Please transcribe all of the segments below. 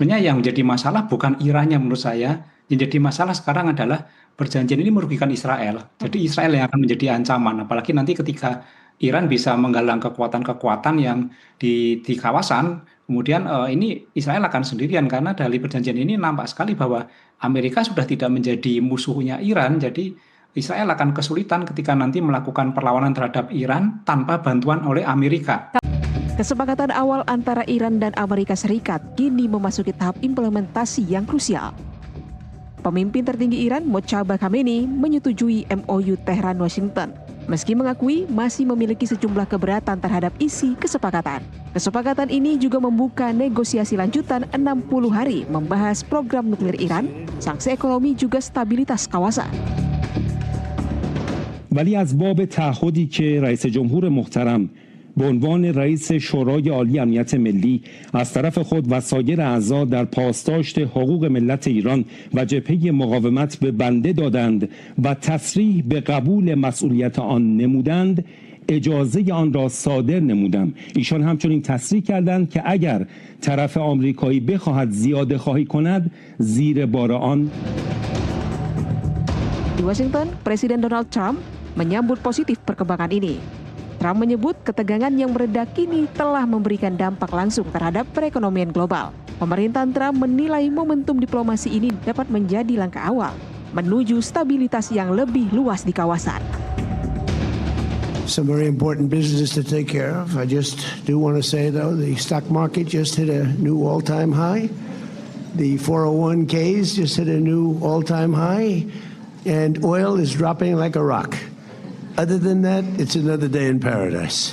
sebenarnya yang menjadi masalah bukan Irannya menurut saya. Yang jadi masalah sekarang adalah perjanjian ini merugikan Israel. Jadi Israel yang akan menjadi ancaman. Apalagi nanti ketika Iran bisa menggalang kekuatan-kekuatan yang di kawasan, kemudian ini Israel akan sendirian karena dari perjanjian ini nampak sekali bahwa Amerika sudah tidak menjadi musuhnya Iran. Jadi Israel akan kesulitan ketika nanti melakukan perlawanan terhadap Iran tanpa bantuan oleh Amerika. Kesepakatan awal antara Iran dan Amerika Serikat kini memasuki tahap implementasi yang krusial. Pemimpin tertinggi Iran, Mojtaba Khamenei, menyetujui MOU Tehran-Washington, meski mengakui masih memiliki sejumlah keberatan terhadap isi kesepakatan. Kesepakatan ini juga membuka negosiasi lanjutan 60 hari membahas program nuklir Iran, sanksi ekonomi juga stabilitas kawasan. ولی از باب تعهدی که رئیس جمهور محترم به عنوان رئیس شورای عالی امنیت ملی از طرف خود و سایر اعضا در پاسداشت حقوق ملت ایران و جبهه مقاومت به بنده دادند و تصریح به قبول مسئولیت آن نمودند اجازه آن را صادر نمودم. ایشان همچنین تصریح کردند که اگر طرف آمریکایی بخواهد زیاده خواهی کند زیر بار آن. Di Washington, Presiden Donald Trump menyambut positif perkembangan ini. Trump menyebut ketegangan yang mereda kini telah memberikan dampak langsung terhadap perekonomian global. Pemerintahan Trump menilai momentum diplomasi ini dapat menjadi langkah awal menuju stabilitas yang lebih luas di kawasan. Some very important business to take care of. I just do want to say, though, the stock market just hit a new all-time high. The 401ks just hit a new all-time high. And oil is dropping like a rock. Other than that, it's another day in paradise.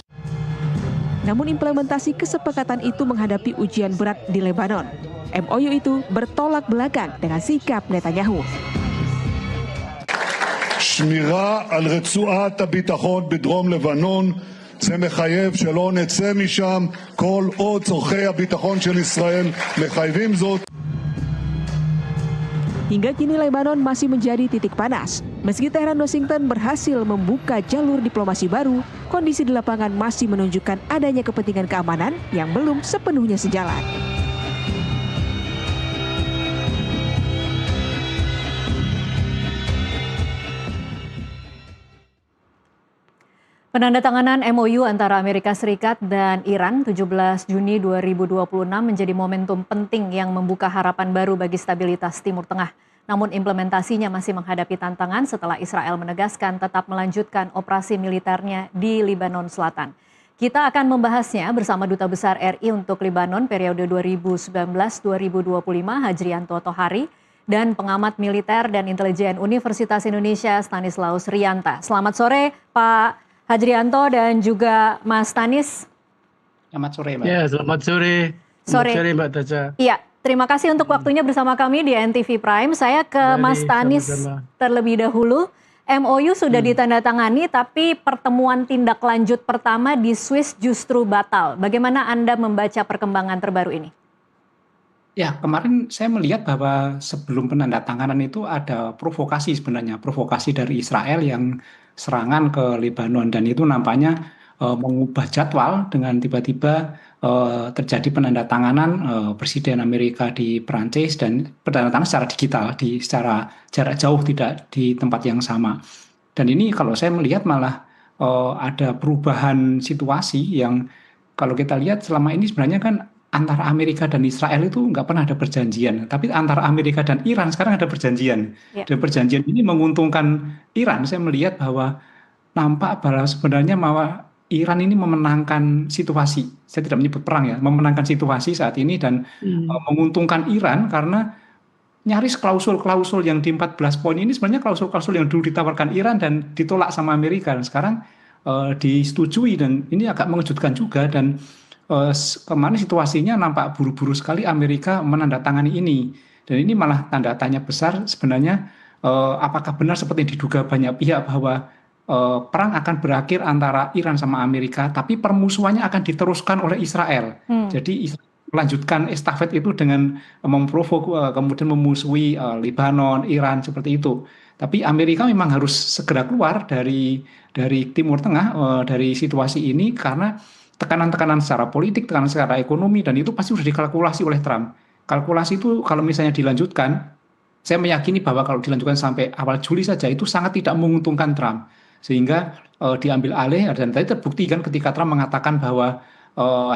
Namun implementasi kesepakatan itu menghadapi ujian berat di Lebanon. MOU itu bertolak belakang dengan sikap Netanyahu. שמירה על רצועת הביטחון בדרום לבנון, זה מחייב שלא נצא משם כל עוד צורכי הביטחון של ישראל מחייבים זאת. Hingga kini Lebanon masih menjadi titik panas. Meski Tehran Washington berhasil membuka jalur diplomasi baru, kondisi di lapangan masih menunjukkan adanya kepentingan keamanan yang belum sepenuhnya sejalan. Penandatanganan MOU antara Amerika Serikat dan Iran 17 Juni 2026 menjadi momentum penting yang membuka harapan baru bagi stabilitas Timur Tengah. Namun implementasinya masih menghadapi tantangan setelah Israel menegaskan tetap melanjutkan operasi militernya di Lebanon Selatan. Kita akan membahasnya bersama Duta Besar RI untuk Lebanon periode 2019-2025 Hajrianto Tohari dan pengamat militer dan intelijen Universitas Indonesia Stanislaus Rianta. Selamat sore Pak Hajrianto dan juga Mas Stanis. Selamat sore, Mbak. Ya, selamat sore. Selamat sore, Mbak Taca. Iya, terima kasih untuk waktunya bersama kami di NTV Prime. Saya ke Mas Stanis terlebih dahulu. MOU sudah ditandatangani, tapi pertemuan tindak lanjut pertama di Swiss justru batal. Bagaimana Anda membaca perkembangan terbaru ini? Ya, kemarin saya melihat bahwa sebelum penandatanganan itu ada provokasi sebenarnya. Provokasi dari Israel yang serangan ke Lebanon dan itu nampaknya mengubah jadwal dengan tiba-tiba terjadi penandatanganan Presiden Amerika di Perancis dan penandatanganan secara digital, secara jarak jauh tidak di tempat yang sama. Dan ini kalau saya melihat malah ada perubahan situasi yang kalau kita lihat selama ini sebenarnya kan antara Amerika dan Israel itu nggak pernah ada perjanjian. Tapi antara Amerika dan Iran sekarang ada perjanjian. Ya. Dan perjanjian ini menguntungkan Iran. Saya melihat bahwa nampak bahwa sebenarnya bahwa Iran ini memenangkan situasi. Saya tidak menyebut perang ya, memenangkan situasi saat ini dan menguntungkan Iran karena nyaris klausul-klausul yang di 14 poin ini sebenarnya klausul-klausul yang dulu ditawarkan Iran dan ditolak sama Amerika. Dan sekarang disetujui dan ini agak mengejutkan juga dan kemarin situasinya nampak buru-buru sekali Amerika menandatangani ini dan ini malah tanda tanya besar sebenarnya apakah benar seperti diduga banyak pihak bahwa perang akan berakhir antara Iran sama Amerika tapi permusuhannya akan diteruskan oleh Israel. Jadi Israel melanjutkan estafet itu dengan kemudian memusuhi Lebanon, Iran seperti itu. Tapi Amerika memang harus segera keluar dari Timur Tengah dari situasi ini karena tekanan-tekanan secara politik, tekanan secara ekonomi, dan itu pasti sudah dikalkulasi oleh Trump. kalkulasi itu kalau misalnya dilanjutkan, saya meyakini bahwa kalau dilanjutkan sampai awal Juli saja itu sangat tidak menguntungkan Trump. Sehingga diambil alih, dan tadi terbukti kan ketika Trump mengatakan bahwa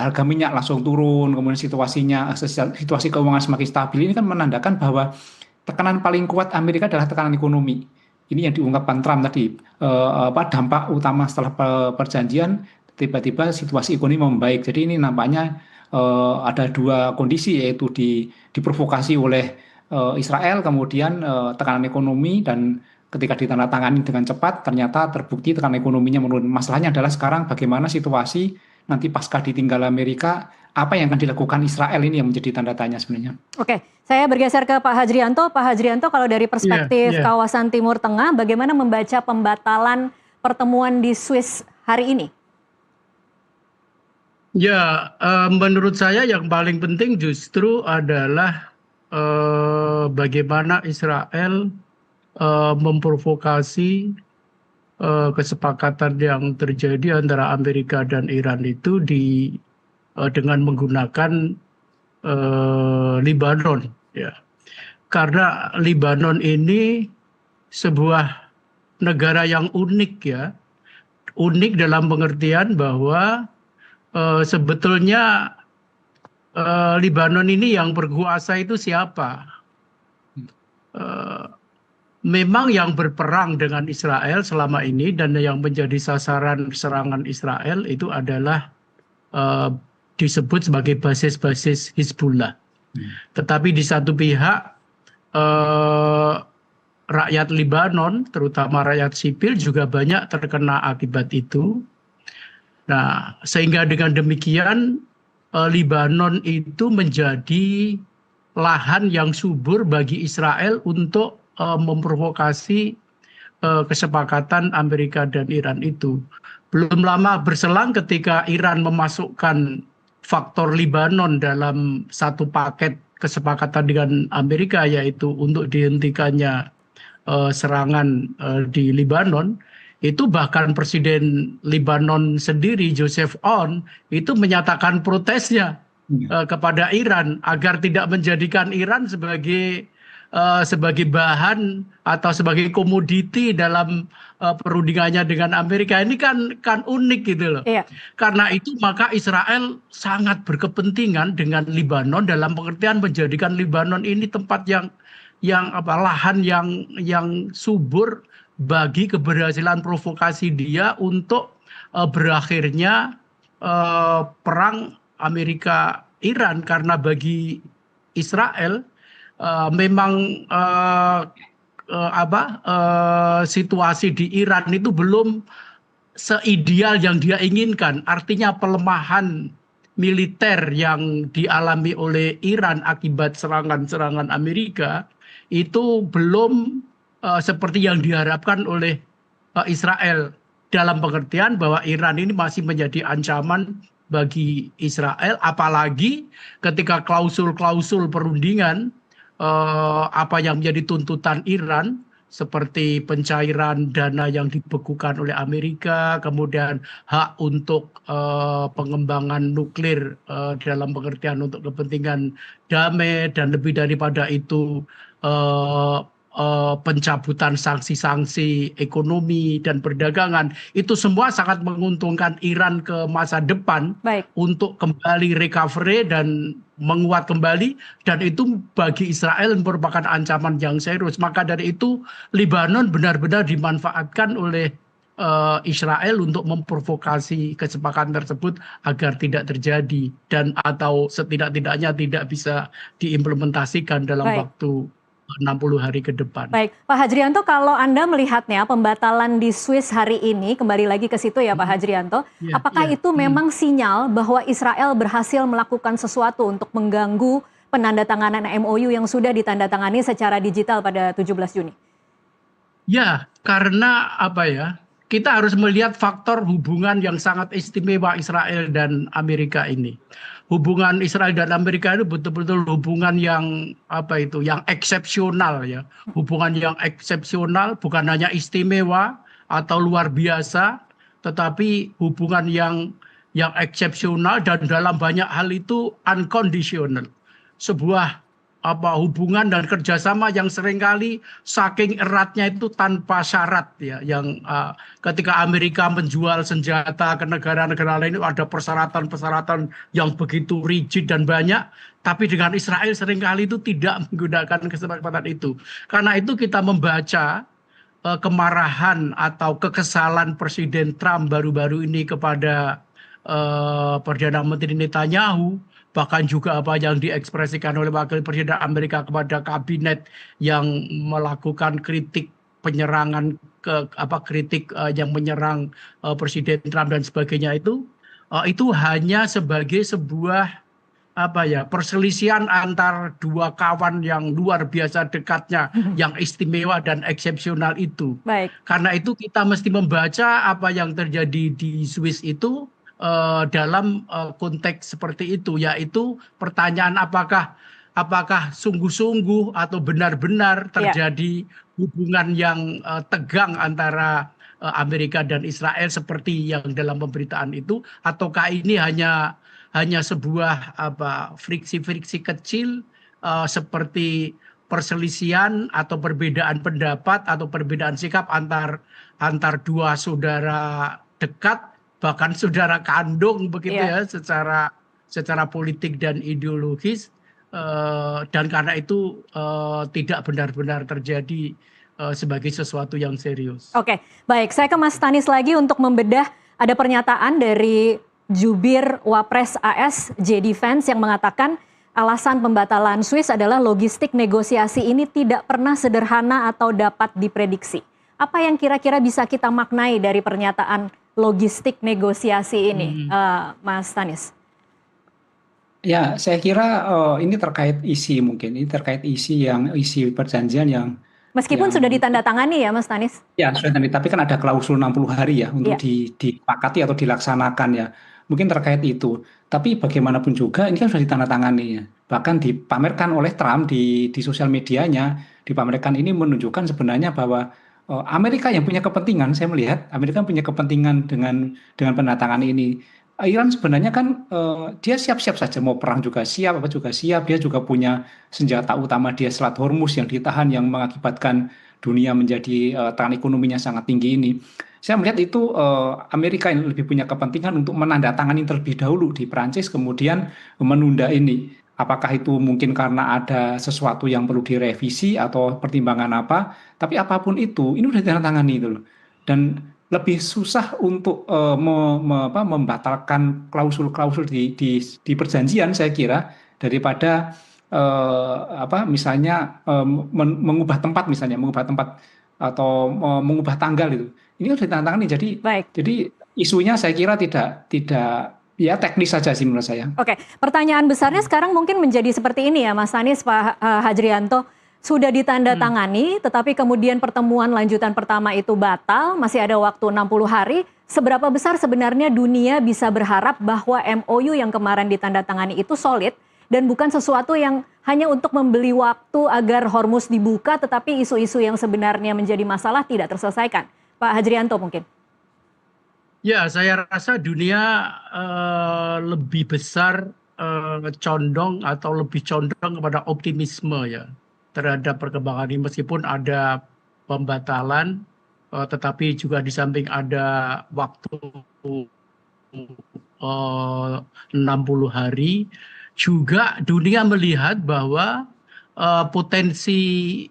harga minyak langsung turun, kemudian situasi keuangan semakin stabil, ini kan menandakan bahwa tekanan paling kuat Amerika adalah tekanan ekonomi. Ini yang diungkapkan Trump tadi, dampak utama setelah perjanjian, tiba-tiba situasi ekonomi membaik. Jadi ini nampaknya ada dua kondisi, yaitu diprovokasi oleh Israel, kemudian tekanan ekonomi, dan ketika ditandatangani dengan cepat, ternyata terbukti tekanan ekonominya menurun. Masalahnya adalah sekarang bagaimana situasi nanti pasca ditinggal Amerika, apa yang akan dilakukan Israel, ini yang menjadi tanda tanya sebenarnya. Oke, saya bergeser ke Pak Hajrianto. Pak Hajrianto, kalau dari perspektif kawasan Timur Tengah, bagaimana membaca pembatalan pertemuan di Swiss hari ini? Ya, menurut saya yang paling penting justru adalah bagaimana Israel memprovokasi kesepakatan yang terjadi antara Amerika dan Iran itu dengan menggunakan Lebanon, ya. Karena Lebanon ini sebuah negara yang unik, ya, unik dalam pengertian bahwa sebetulnya Lebanon ini yang berkuasa itu siapa? Memang yang berperang dengan Israel selama ini dan yang menjadi sasaran serangan Israel itu adalah disebut sebagai basis-basis Hizbullah. Tetapi di satu pihak rakyat Lebanon, terutama rakyat sipil, juga banyak terkena akibat itu. Nah, sehingga dengan demikian Lebanon itu menjadi lahan yang subur bagi Israel untuk memprovokasi kesepakatan Amerika dan Iran itu. Belum lama berselang ketika Iran memasukkan faktor Lebanon dalam satu paket kesepakatan dengan Amerika, yaitu untuk dihentikannya serangan di Lebanon, itu bahkan Presiden Lebanon sendiri, Joseph Aoun, itu menyatakan protesnya kepada Iran agar tidak menjadikan Iran sebagai bahan atau sebagai komoditi dalam perundingannya dengan Amerika. Ini kan unik gitu loh. Iya. Karena itu maka Israel sangat berkepentingan dengan Lebanon dalam pengertian menjadikan Lebanon ini tempat yang lahan yang subur bagi keberhasilan provokasi dia untuk berakhirnya perang Amerika-Iran. Karena bagi Israel memang situasi di Iran itu belum seideal yang dia inginkan. Artinya pelemahan militer yang dialami oleh Iran akibat serangan-serangan Amerika itu belum seperti yang diharapkan oleh Israel, dalam pengertian bahwa Iran ini masih menjadi ancaman bagi Israel, apalagi ketika klausul-klausul perundingan apa yang menjadi tuntutan Iran seperti pencairan dana yang dibekukan oleh Amerika, kemudian hak untuk pengembangan nuklir dalam pengertian untuk kepentingan damai, dan lebih daripada itu pencabutan sanksi-sanksi ekonomi dan perdagangan, itu semua sangat menguntungkan Iran ke masa depan. Baik. Untuk kembali recovery dan menguat kembali, dan itu bagi Israel merupakan ancaman yang serius. Maka dari itu Lebanon benar-benar dimanfaatkan oleh Israel untuk memprovokasi kesepakatan tersebut agar tidak terjadi dan atau setidak-tidaknya tidak bisa diimplementasikan dalam waktu 60 hari ke depan. Baik, Pak Hajrianto, kalau Anda melihatnya pembatalan di Swiss hari ini, kembali lagi ke situ ya Pak Hajrianto, apakah itu memang sinyal bahwa Israel berhasil melakukan sesuatu untuk mengganggu penandatanganan MOU yang sudah ditandatangani secara digital pada 17 Juni? Ya, karena kita harus melihat faktor hubungan yang sangat istimewa Israel dan Amerika ini. Hubungan Israel dan Amerika itu betul-betul hubungan yang yang eksepsional ya. Hubungan yang eksepsional, bukan hanya istimewa atau luar biasa, tetapi hubungan yang eksepsional dan dalam banyak hal itu unconditional. Sebuah hubungan dan kerjasama yang seringkali saking eratnya itu tanpa syarat ya, yang ketika Amerika menjual senjata ke negara-negara lain itu ada persyaratan-persyaratan yang begitu rigid dan banyak, tapi dengan Israel seringkali itu tidak menggunakan kesepakatan itu. Karena itu kita membaca kemarahan atau kekesalan Presiden Trump baru-baru ini kepada Perdana Menteri Netanyahu, bahkan juga apa yang diekspresikan oleh Wakil Presiden Amerika kepada kabinet yang melakukan kritik penyerangan kritik yang menyerang Presiden Trump dan sebagainya itu hanya sebagai sebuah perselisihan antar dua kawan yang luar biasa dekatnya, yang istimewa dan eksepsional itu. Baik. Karena itu kita mesti membaca apa yang terjadi di Swiss itu dalam konteks seperti itu, yaitu pertanyaan apakah sungguh-sungguh atau benar-benar terjadi hubungan yang tegang antara Amerika dan Israel seperti yang dalam pemberitaan itu, ataukah ini hanya sebuah friksi-friksi kecil seperti perselisihan atau perbedaan pendapat atau perbedaan sikap antar dua saudara dekat, bahkan saudara kandung begitu ya, secara politik dan ideologis, dan karena itu tidak benar-benar terjadi sebagai sesuatu yang serius. Oke, baik. Saya ke Mas Stanis lagi untuk membedah. Ada pernyataan dari Jubir Wapres AS JD Vance yang mengatakan alasan pembatalan Swiss adalah logistik negosiasi ini tidak pernah sederhana atau dapat diprediksi. Apa yang kira-kira bisa kita maknai dari pernyataan logistik negosiasi ini, Mas Stanis? Ya, saya kira ini terkait isi mungkin. Ini terkait isi perjanjian yang meskipun sudah ditandatangani ya, Mas Stanis? Ya, sudah ditandatangani, tapi kan ada klausul 60 hari ya untuk disepakati atau dilaksanakan ya. Mungkin terkait itu. Tapi bagaimanapun juga ini kan sudah ditandatangani ya. Bahkan dipamerkan oleh Trump di sosial medianya, dipamerkan ini menunjukkan sebenarnya bahwa Amerika yang punya kepentingan, saya melihat Amerika punya kepentingan dengan penandatangan ini. Iran sebenarnya kan dia siap-siap saja mau perang juga siap, apa juga siap. Dia juga punya senjata utama dia Selat Hormuz yang ditahan, yang mengakibatkan dunia menjadi tekanan ekonominya sangat tinggi ini. Saya melihat itu Amerika yang lebih punya kepentingan untuk menandatangani terlebih dahulu di Perancis, kemudian menunda ini. Apakah itu mungkin karena ada sesuatu yang perlu direvisi atau pertimbangan apa? Tapi apapun itu, ini sudah ditandatangani itu loh. Dan lebih susah untuk membatalkan klausul-klausul di perjanjian, saya kira, daripada misalnya mengubah tempat atau mengubah tanggal itu. Ini sudah ditandatangani. Jadi isunya saya kira tidak ya teknis saja sih menurut saya. Oke, pertanyaan besarnya sekarang mungkin menjadi seperti ini ya, Mas Stanis, Pak Hajrianto. Sudah ditandatangani, tetapi kemudian pertemuan lanjutan pertama itu batal, masih ada waktu 60 hari. Seberapa besar sebenarnya dunia bisa berharap bahwa MOU yang kemarin ditandatangani itu solid dan bukan sesuatu yang hanya untuk membeli waktu agar Hormuz dibuka, tetapi isu-isu yang sebenarnya menjadi masalah tidak terselesaikan. Pak Hajrianto mungkin. Ya, saya rasa dunia lebih besar condong kepada optimisme ya terhadap perkembangan ini, meskipun ada pembatalan, tetapi juga di samping ada waktu 60 hari, juga dunia melihat bahwa potensi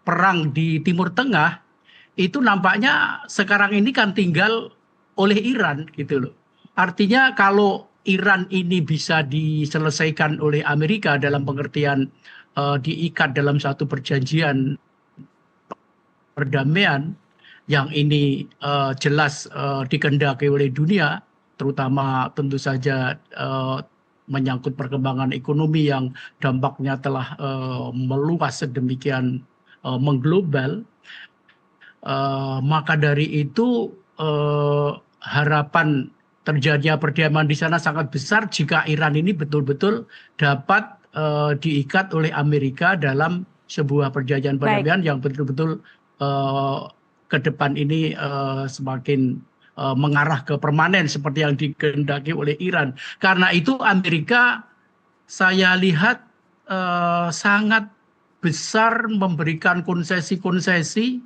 perang di Timur Tengah itu nampaknya sekarang ini kan tinggal oleh Iran gitu loh. Artinya kalau Iran ini bisa diselesaikan oleh Amerika dalam pengertian diikat dalam satu perjanjian perdamaian yang ini jelas dikehendaki oleh dunia, terutama tentu saja menyangkut perkembangan ekonomi yang dampaknya telah meluas sedemikian mengglobal, maka dari itu harapan terjadinya perdamaian di sana sangat besar jika Iran ini betul-betul dapat diikat oleh Amerika dalam sebuah perjanjian perdamaian yang betul-betul ke depan ini semakin mengarah ke permanen seperti yang dikehendaki oleh Iran. Karena itu Amerika saya lihat sangat besar memberikan konsesi-konsesi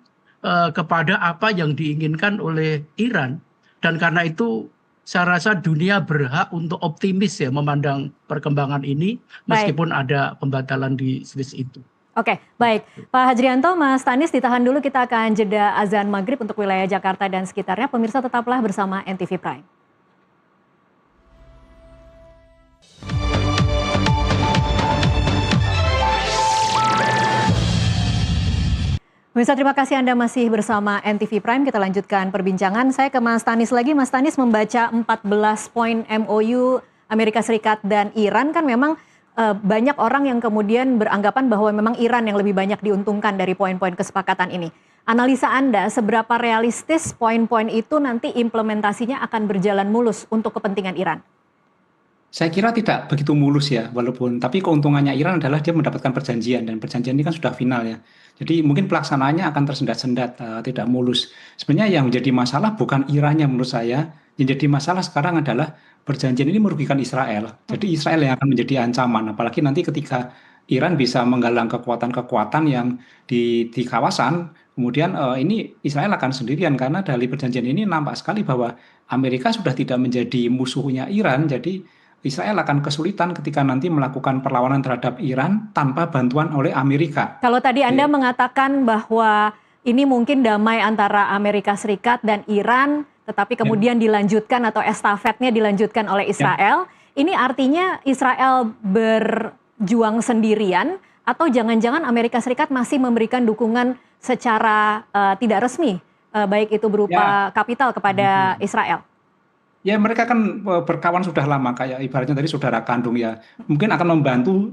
kepada apa yang diinginkan oleh Iran. Dan karena itu saya rasa dunia berhak untuk optimis ya memandang perkembangan ini meskipun ada pembatalan di Swiss itu. Oke, baik. Pak Hajrianto, Mas Tanis ditahan dulu, kita akan jeda azan maghrib untuk wilayah Jakarta dan sekitarnya. Pemirsa tetaplah bersama NTV Prime. Pemirsa, terima kasih Anda masih bersama NTV Prime. Kita lanjutkan perbincangan. Saya ke Mas Tanis lagi. Mas Tanis, membaca 14 poin MOU Amerika Serikat dan Iran, kan memang banyak orang yang kemudian beranggapan bahwa memang Iran yang lebih banyak diuntungkan dari poin-poin kesepakatan ini. Analisa Anda, seberapa realistis poin-poin itu nanti implementasinya akan berjalan mulus untuk kepentingan Iran? Saya kira tidak begitu mulus ya, tapi keuntungannya Iran adalah dia mendapatkan perjanjian, dan perjanjian ini kan sudah final ya. Jadi mungkin pelaksanaannya akan tersendat-sendat, tidak mulus. Sebenarnya yang menjadi masalah bukan Irannya menurut saya, yang jadi masalah sekarang adalah perjanjian ini merugikan Israel. Jadi Israel yang akan menjadi ancaman, apalagi nanti ketika Iran bisa menggalang kekuatan-kekuatan yang di kawasan, kemudian ini Israel akan sendirian, karena dari perjanjian ini nampak sekali bahwa Amerika sudah tidak menjadi musuhnya Iran, jadi Israel akan kesulitan ketika nanti melakukan perlawanan terhadap Iran tanpa bantuan oleh Amerika. Kalau tadi Anda mengatakan bahwa ini mungkin damai antara Amerika Serikat dan Iran, tetapi kemudian dilanjutkan atau estafetnya dilanjutkan oleh Israel, ini artinya Israel berjuang sendirian atau jangan-jangan Amerika Serikat masih memberikan dukungan secara tidak resmi, baik itu berupa kapital kepada Israel? Ya, mereka kan berkawan sudah lama, kayak ibaratnya tadi saudara kandung ya. Mungkin akan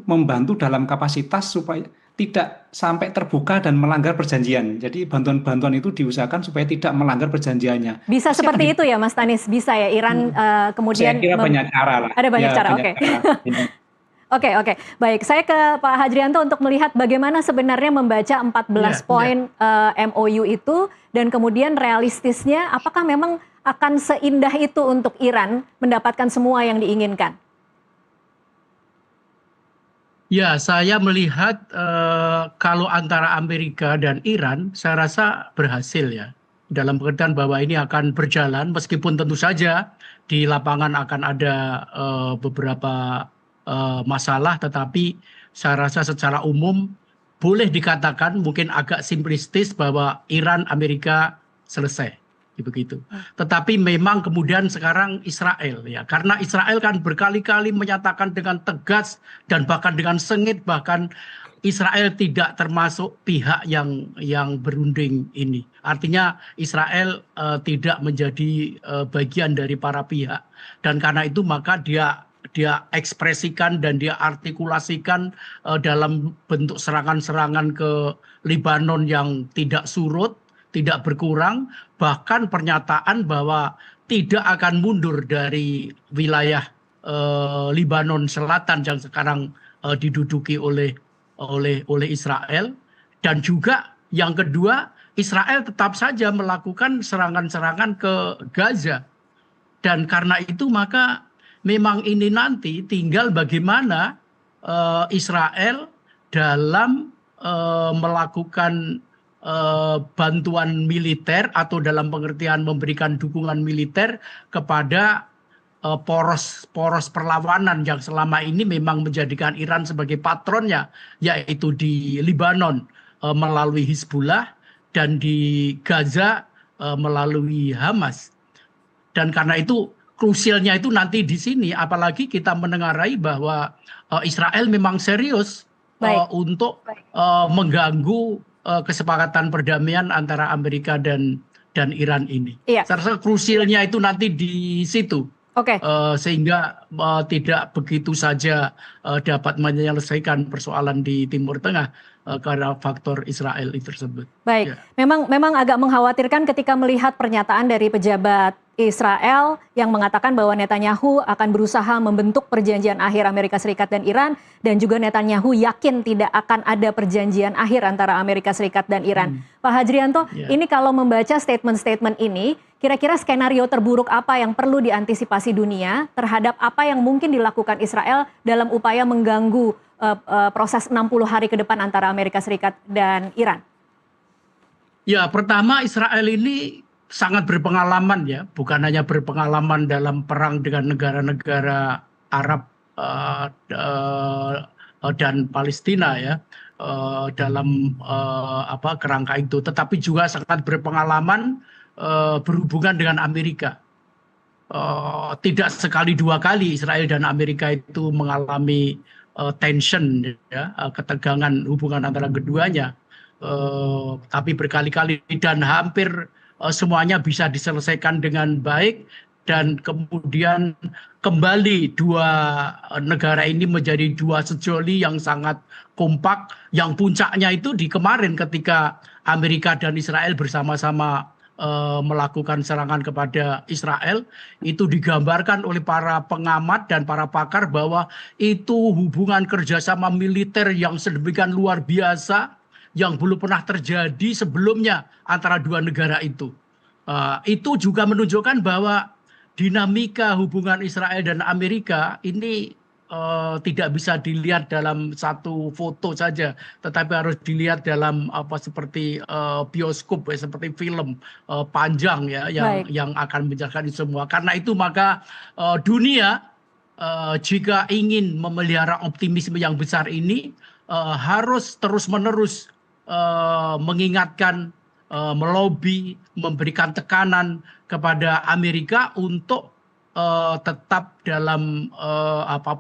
membantu dalam kapasitas supaya tidak sampai terbuka dan melanggar perjanjian. Jadi bantuan-bantuan itu diusahakan supaya tidak melanggar perjanjiannya. Bisa seperti itu ya Mas Tanis? Bisa ya Iran kemudian... Saya kira banyak cara lah. Ada banyak cara, oke. Oke. Baik, saya ke Pak Hajrianto untuk melihat bagaimana sebenarnya membaca 14 poin MOU itu, dan kemudian realistisnya apakah memang akan seindah itu untuk Iran mendapatkan semua yang diinginkan? Ya, saya melihat kalau antara Amerika dan Iran, saya rasa berhasil ya. Dalam pengertian bahwa ini akan berjalan, meskipun tentu saja di lapangan akan ada beberapa masalah, tetapi saya rasa secara umum boleh dikatakan mungkin agak simplistis bahwa Iran, Amerika selesai. Begitu. Tetapi memang kemudian sekarang Israel ya, karena Israel kan berkali-kali menyatakan dengan tegas dan bahkan dengan sengit, bahkan Israel tidak termasuk pihak yang berunding ini. Artinya Israel tidak menjadi bagian dari para pihak, dan karena itu maka dia ekspresikan dan dia artikulasikan dalam bentuk serangan-serangan ke Lebanon yang tidak surut, tidak berkurang, bahkan pernyataan bahwa tidak akan mundur dari wilayah Lebanon Selatan yang sekarang diduduki oleh Israel. Dan juga yang kedua, Israel tetap saja melakukan serangan-serangan ke Gaza. Dan karena itu maka memang ini nanti tinggal bagaimana Israel dalam melakukan bantuan militer atau dalam pengertian memberikan dukungan militer kepada poros perlawanan yang selama ini memang menjadikan Iran sebagai patronnya, yaitu di Lebanon melalui Hizbullah dan di Gaza melalui Hamas. Dan karena itu krusialnya itu nanti di sini, apalagi kita mendengarai bahwa Israel memang serius untuk mengganggu kesepakatan perdamaian antara Amerika dan Iran ini. Saya rasa krusialnya itu nanti di situ. Sehingga tidak begitu saja dapat menyelesaikan persoalan di Timur Tengah karena faktor Israel itu tersebut. Baik, memang agak mengkhawatirkan ketika melihat pernyataan dari pejabat Israel yang mengatakan bahwa Netanyahu akan berusaha membentuk perjanjian akhir Amerika Serikat dan Iran, dan juga Netanyahu yakin tidak akan ada perjanjian akhir antara Amerika Serikat dan Iran. Pak Hajrianto, ini kalau membaca statement-statement ini, kira-kira skenario terburuk apa yang perlu diantisipasi dunia terhadap apa yang mungkin dilakukan Israel dalam upaya mengganggu proses 60 hari ke depan antara Amerika Serikat dan Iran? Ya, pertama Israel ini sangat berpengalaman ya, bukan hanya berpengalaman dalam perang dengan negara-negara Arab dan Palestina ya, dalam kerangka itu, tetapi juga sangat berpengalaman berhubungan dengan Amerika. Tidak sekali dua kali Israel dan Amerika itu mengalami tension ya, ketegangan hubungan antara keduanya, tapi berkali-kali dan hampir semuanya bisa diselesaikan dengan baik, dan kemudian kembali dua negara ini menjadi dua sejoli yang sangat kompak, yang puncaknya itu di kemarin ketika Amerika dan Israel bersama-sama melakukan serangan kepada Israel. Itu digambarkan oleh para pengamat dan para pakar bahwa itu hubungan kerjasama militer yang sedemikian luar biasa yang belum pernah terjadi sebelumnya antara dua negara itu. Itu juga menunjukkan bahwa dinamika hubungan Israel dan Amerika ini tidak bisa dilihat dalam satu foto saja, tetapi harus dilihat dalam seperti bioskop, seperti film panjang ya, yang akan menjelaskan semua. Karena itu maka dunia jika ingin memelihara optimisme yang besar ini harus terus-menerus mengingatkan, melobi, memberikan tekanan kepada Amerika untuk tetap dalam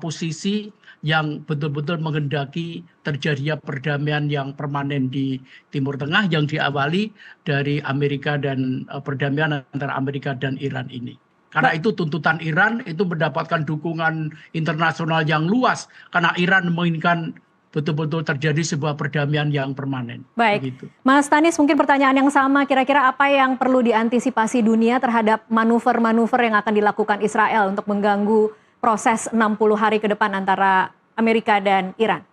posisi yang betul-betul menghendaki terjadinya perdamaian yang permanen di Timur Tengah yang diawali dari Amerika dan perdamaian antara Amerika dan Iran ini. Karena itu tuntutan Iran itu mendapatkan dukungan internasional yang luas, karena Iran menginginkan betul-betul terjadi sebuah perdamaian yang permanen. Baik, begitu. Mas Tanis, mungkin pertanyaan yang sama, kira-kira apa yang perlu diantisipasi dunia terhadap manuver-manuver yang akan dilakukan Israel untuk mengganggu proses 60 hari ke depan antara Amerika dan Iran?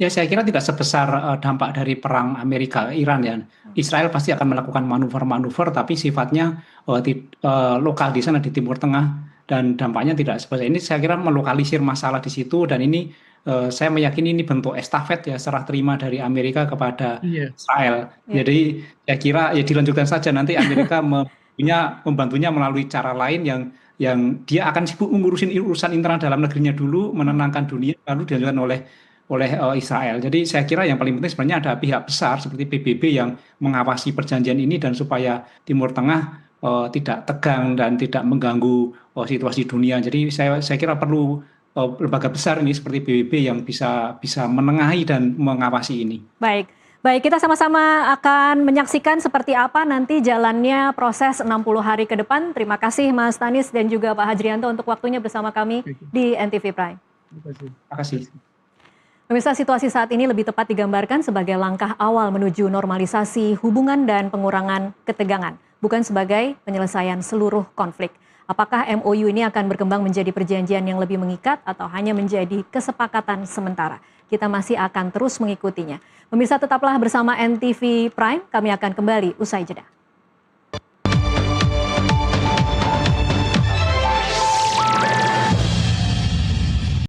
Ya, saya kira tidak sebesar dampak dari perang Amerika-Iran ya. Israel pasti akan melakukan manuver-manuver, tapi sifatnya lokal di sana di Timur Tengah, dan dampaknya tidak sebesar ini. Saya kira melokalisir masalah di situ, dan ini saya meyakini ini bentuk estafet ya, serah terima dari Amerika kepada Israel. Jadi saya kira ya dilanjutkan saja, nanti Amerika membantunya melalui cara lain yang dia akan sibuk mengurusin urusan internal dalam negerinya dulu, menenangkan dunia, lalu dilanjutkan oleh Israel. Jadi saya kira yang paling penting sebenarnya ada pihak besar seperti PBB yang mengawasi perjanjian ini, dan supaya Timur Tengah tidak tegang dan tidak mengganggu situasi dunia. Jadi saya kira perlu lembaga besar ini seperti PBB yang bisa menengahi dan mengawasi ini. Baik, kita sama-sama akan menyaksikan seperti apa nanti jalannya proses 60 hari ke depan. Terima kasih Mas Tanis dan juga Pak Hajrianto untuk waktunya bersama kami di NTV Prime. Terima kasih. Pemirsa, situasi saat ini lebih tepat digambarkan sebagai langkah awal menuju normalisasi hubungan dan pengurangan ketegangan, bukan sebagai penyelesaian seluruh konflik. Apakah MOU ini akan berkembang menjadi perjanjian yang lebih mengikat atau hanya menjadi kesepakatan sementara? Kita masih akan terus mengikutinya. Pemirsa, tetaplah bersama NTV Prime, kami akan kembali usai jeda.